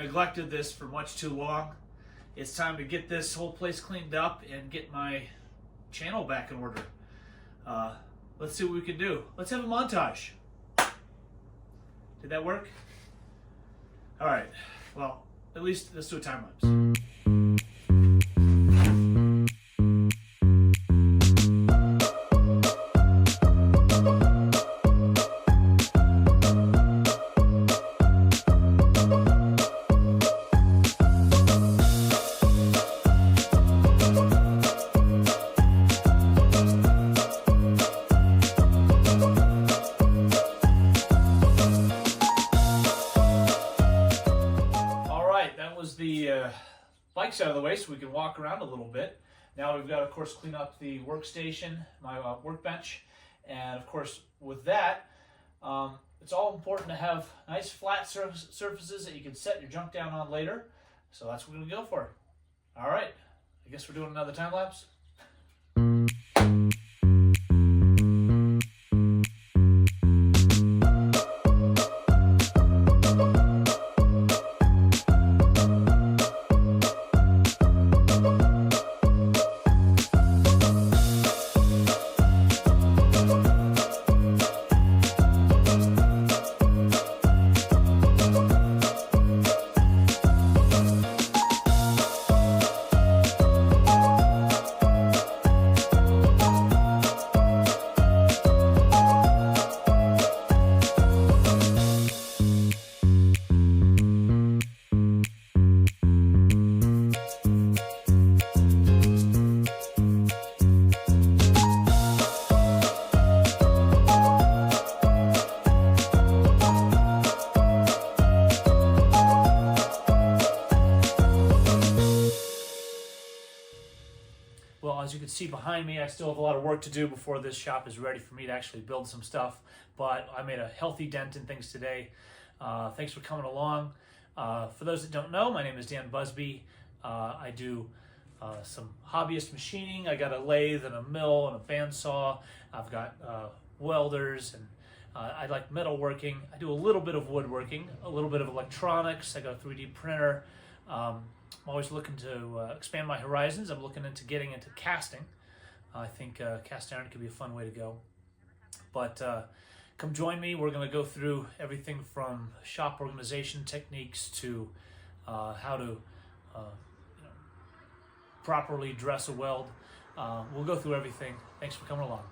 neglected this for much too long. It's time to get this whole place cleaned up and get my channel back in order. Let's see what we can do. Let's have a montage. Did that work? All right. Well, at least let's do a time lapse. The bikes out of the way so we can walk around a little bit. Now we've got, of course, clean up the workstation, my workbench, and of course with that, it's all important to have nice flat surfaces that you can set your junk down on later. So that's what we're going to go for. All right, I guess we're doing another time lapse. Well, as you can see behind me, I still have a lot of work to do before this shop is ready for me to actually build some stuff, but I made a healthy dent in things today. Thanks for coming along. For those that don't know, my name is Dan Busby. I do some hobbyist machining. I got a lathe and a mill and a bandsaw. I've got welders, and I like metalworking. I do a little bit of woodworking, a little bit of electronics. I got a 3D printer. I'm always looking to expand my horizons. I'm looking into getting into casting. I think cast iron could be a fun way to go. But come join me. We're going to go through everything from shop organization techniques to how to properly dress a weld. We'll go through everything. Thanks for coming along.